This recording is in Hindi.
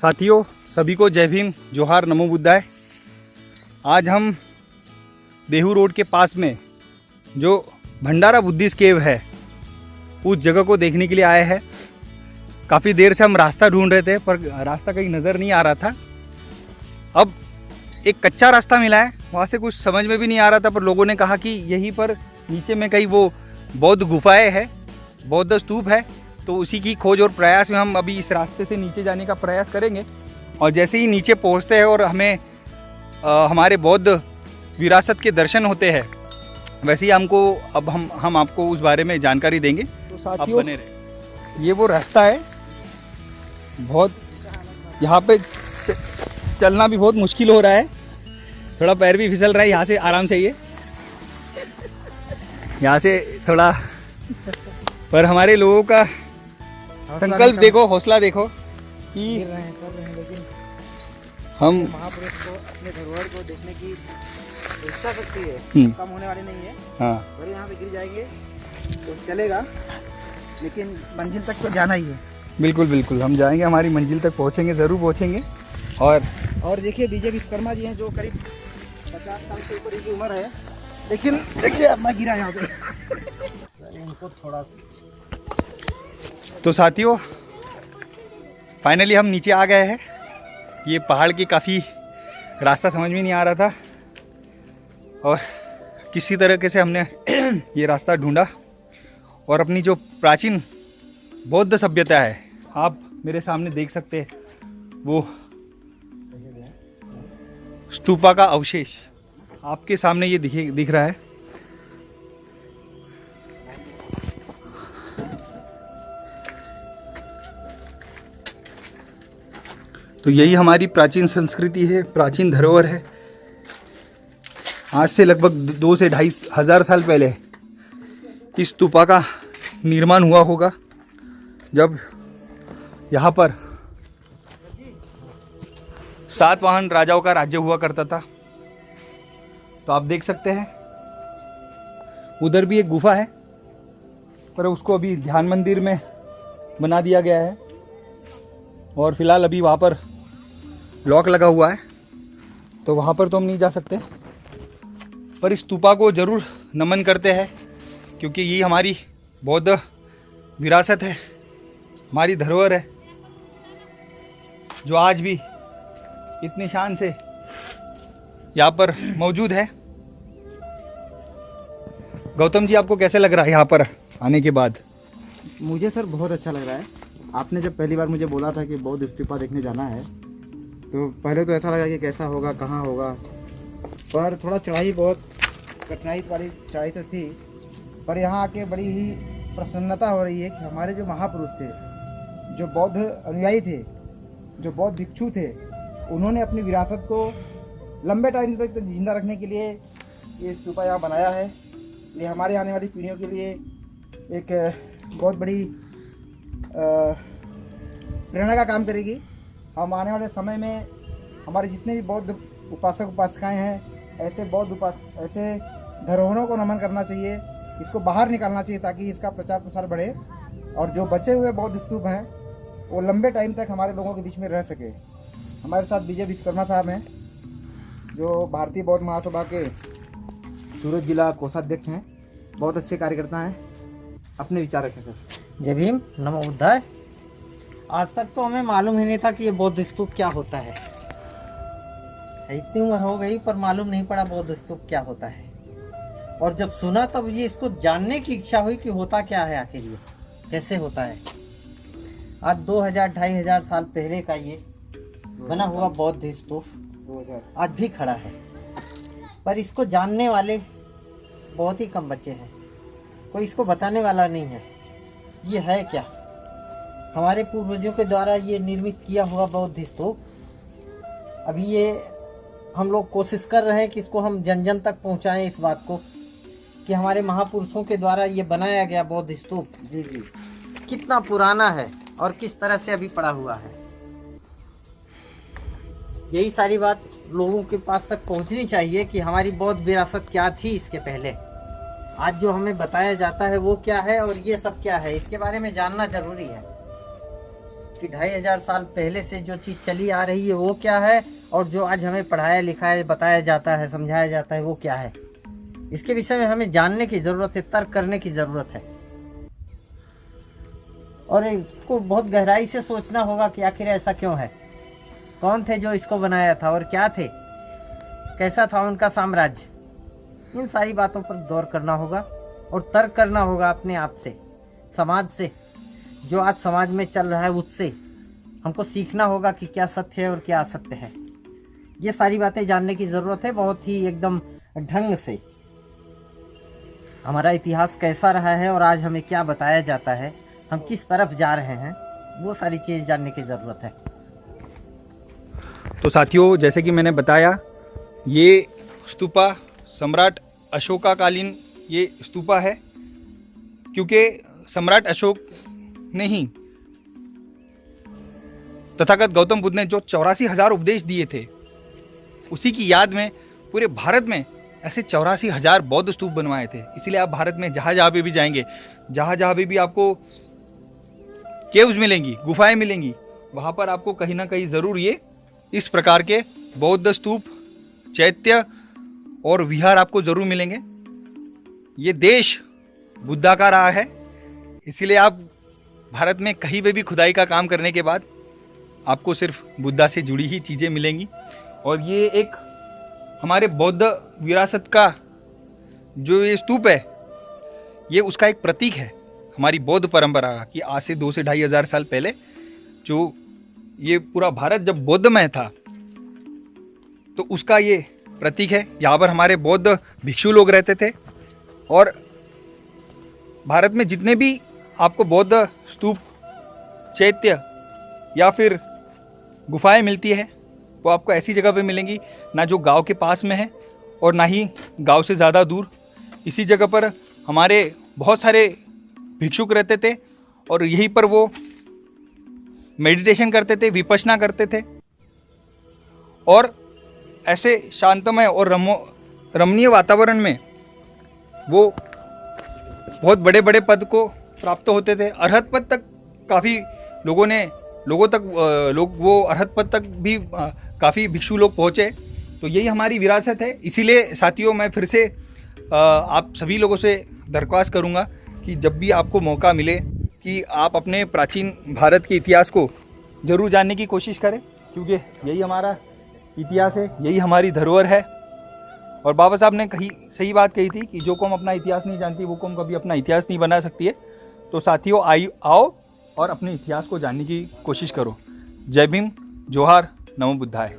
साथियों, सभी को जय भीम, जोहार, नमो बुद्धाय। आज हम देहू रोड के पास में जो भंडारा बुद्धिस्ट केव है उस जगह को देखने के लिए आए हैं। काफ़ी देर से हम रास्ता ढूंढ रहे थे पर रास्ता कहीं नज़र नहीं आ रहा था। अब एक कच्चा रास्ता मिला है, वहाँ से कुछ समझ में भी नहीं आ रहा था, पर लोगों ने कहा कि यहीं पर नीचे में कहीं वो बौद्ध गुफाएं है, बौद्ध स्तूप है, तो उसी की खोज और प्रयास में हम अभी इस रास्ते से नीचे जाने का प्रयास करेंगे। और जैसे ही नीचे पहुंचते हैं और हमें हमारे बौद्ध विरासत के दर्शन होते हैं, वैसे ही हम आपको उस बारे में जानकारी देंगे। तो साथियों, बने रहे। ये वो रास्ता है, बहुत यहाँ पे चलना भी बहुत मुश्किल हो रहा है, थोड़ा पैर भी फिसल रहा है। यहाँ से आराम से यहाँ से थोड़ा, पर हमारे लोगों का संकल्प देखो, हौसला देखो कि लेकिन हम महापुरुष को, अपने धरोहर को देखने की इच्छा शक्ति है, कम होने वाली नहीं है। हाँ, और यहाँ पे गिर जाएंगे तो चलेगा, लेकिन मंजिल तक तो जाना ही है। बिल्कुल बिल्कुल, हम जाएंगे, हमारी मंजिल तक पहुँचेंगे, ज़रूर पहुँचेंगे। और देखिए विजय विश्वकर्मा जी हैं जो करीब 50 साल से ऊपर की उम्र है, लेकिन देखिए अब मैं गिरा यहाँ पे इनको थोड़ा। तो साथियों, फाइनली हम नीचे आ गए हैं। ये पहाड़ की काफ़ी रास्ता समझ में नहीं आ रहा था और किसी तरीके से हमने ये रास्ता ढूंढा और अपनी जो प्राचीन बौद्ध सभ्यता है, आप मेरे सामने देख सकते हैं, वो स्तूपा का अवशेष आपके सामने ये दिख रहा है। तो यही हमारी प्राचीन संस्कृति है, प्राचीन धरोहर है। आज से लगभग 2 से 2.5 हज़ार साल पहले इस स्तूपा का निर्माण हुआ होगा, जब यहाँ पर सातवाहन राजाओं का राज्य हुआ करता था। तो आप देख सकते हैं उधर भी एक गुफा है, पर उसको अभी ध्यान मंदिर में बना दिया गया है और फिलहाल अभी वहाँ पर लॉक लगा हुआ है, तो वहाँ पर तो हम नहीं जा सकते। पर इस स्तूपा को ज़रूर नमन करते हैं, क्योंकि ये हमारी बौद्ध विरासत है, हमारी धरोहर है, जो आज भी इतनी शान से यहाँ पर मौजूद है। गौतम जी, आपको कैसे लग रहा है यहाँ पर आने के बाद? मुझे सर बहुत अच्छा लग रहा है। आपने जब पहली बार मुझे बोला था कि बौद्ध स्तूपा देखने जाना है, तो पहले तो ऐसा लगा कि कैसा होगा, कहाँ होगा, पर थोड़ा चढ़ाई, बहुत कठिनाई वाली चढ़ाई तो थी, पर यहाँ आके बड़ी ही प्रसन्नता हो रही है कि हमारे जो महापुरुष थे, जो बौद्ध अनुयायी थे, जो बौद्ध भिक्षु थे, उन्होंने अपनी विरासत को लंबे टाइम तक जिंदा रखने के लिए ये स्तूपा यहाँ बनाया है। ये हमारे आने वाली पीढ़ियों के लिए एक बहुत बड़ी प्रेरणा का काम करेगी। हम आने वाले समय में हमारे जितने भी बौद्ध उपासक उपासिकाएं हैं, ऐसे ऐसे धरोहरों को नमन करना चाहिए, इसको बाहर निकालना चाहिए ताकि इसका प्रचार प्रसार बढ़े और जो बचे हुए बौद्ध स्तूप हैं वो लंबे टाइम तक हमारे लोगों के बीच में रह सके। हमारे साथ विजय विश्वकर्मा साहब हैं, जो भारतीय बौद्ध महासभा के सूरत जिला कोषाध्यक्ष हैं, बहुत अच्छे कार्यकर्ता हैं। अपने विचार रखें सर। जय भीम, नमो बुद्धाय। आज तक तो हमें मालूम ही नहीं था कि ये बौद्ध स्तूप क्या होता है। इतनी उम्र हो गई पर मालूम नहीं पड़ा बौद्ध स्तूप क्या होता है, और जब सुना तब ये इसको जानने की इच्छा हुई कि होता क्या है, आखिर ये कैसे होता है। आज 2000-2500 साल पहले का ये बना हुआ बौद्ध स्तूप 2000 आज भी खड़ा है, पर इसको जानने वाले बहुत ही कम बच्चे हैं, कोई इसको बताने वाला नहीं है ये है क्या। हमारे पूर्वजों के द्वारा ये निर्मित किया हुआ बौद्ध स्तूप, अभी ये हम लोग कोशिश कर रहे हैं कि इसको हम जन जन तक पहुंचाएं, इस बात को कि हमारे महापुरुषों के द्वारा ये बनाया गया बौद्ध स्तूप जी कितना पुराना है और किस तरह से अभी पड़ा हुआ है। यही सारी बात लोगों के पास तक पहुंचनी चाहिए कि हमारी बौद्ध विरासत क्या थी इसके पहले। आज जो हमें बताया जाता है वो क्या है और ये सब क्या है, इसके बारे में जानना जरूरी है। कि 2500 साल पहले से जो चीज़ चली आ रही है वो क्या है, और जो आज हमें पढ़ाया लिखाया बताया जाता है समझाया जाता है वो क्या है। इसके विषय में हमें जानने की ज़रूरत है, तर्क करने की ज़रूरत है, और इसको बहुत गहराई से सोचना होगा कि आखिर ऐसा क्यों है, कौन थे जो इसको बनाया था और क्या थे, कैसा था उनका साम्राज्य। इन सारी बातों पर गौर करना होगा और तर्क करना होगा अपने आप से, समाज से, जो आज समाज में चल रहा है उससे हमको सीखना होगा कि क्या सत्य है और क्या असत्य है। ये सारी बातें जानने की ज़रूरत है बहुत ही एकदम ढंग से। हमारा इतिहास कैसा रहा है और आज हमें क्या बताया जाता है, हम किस तरफ जा रहे हैं, वो सारी चीज़ जानने की ज़रूरत है। तो साथियों, जैसे कि मैंने बताया, ये स्तूपा सम्राट अशोकाकालीन ये स्तूपा है, क्योंकि सम्राट अशोक ने ही तथागत गौतम बुद्ध ने जो 84,000 उपदेश दिए थे, उसी की याद में पूरे भारत में ऐसे 84,000 बौद्ध स्तूप बनवाए थे। इसीलिए आप भारत में जहाँ जहाँ पे भी जाएंगे, जहाँ जहाँ पे भी आपको केव्स मिलेंगी, गुफाएं मिलेंगी, वहाँ पर आपको कहीं ना कहीं ज़रूर ये इस प्रकार के बौद्ध स्तूप, चैत्य और विहार आपको ज़रूर मिलेंगे। ये देश बुद्धा का रहा है, इसीलिए आप भारत में कहीं पे भी खुदाई का काम करने के बाद आपको सिर्फ बुद्धा से जुड़ी ही चीज़ें मिलेंगी। और ये एक हमारे बौद्ध विरासत का जो ये स्तूप है, ये उसका एक प्रतीक है हमारी बौद्ध परंपरा का, कि आज से 2 से 2,500 साल पहले जो ये पूरा भारत जब बौद्धमय था, तो उसका ये प्रतीक है। यहाँ पर हमारे बौद्ध भिक्षु लोग रहते थे, और भारत में जितने भी आपको बौद्ध स्तूप, चैत्य या फिर गुफाएं मिलती है, वो आपको ऐसी जगह पे मिलेंगी ना जो गांव के पास में है और ना ही गांव से ज़्यादा दूर। इसी जगह पर हमारे बहुत सारे भिक्षुक रहते थे, और यहीं पर वो मेडिटेशन करते थे, विपश्यना करते थे, और ऐसे शांतमय और रमणीय वातावरण में वो बहुत बड़े बड़े पद को प्राप्त होते थे। अरहत पद तक काफ़ी लोग वो अरहत पद तक भी काफ़ी भिक्षु लोग पहुँचे। तो यही हमारी विरासत है। इसीलिए साथियों, मैं फिर से आप सभी लोगों से दरख्वास्त करूँगा कि जब भी आपको मौका मिले कि आप अपने प्राचीन भारत के इतिहास को ज़रूर जानने की कोशिश करें, क्योंकि यही हमारा इतिहास है, यही हमारी धरोहर है। और बाबा साहब ने कही सही बात कही थी कि जो कौम अपना इतिहास नहीं जानती वो कौम कभी अपना इतिहास नहीं बना सकती है। तो साथियों, आओ और अपने इतिहास को जानने की कोशिश करो। जय भीम, जोहार, नमो बुद्धाय।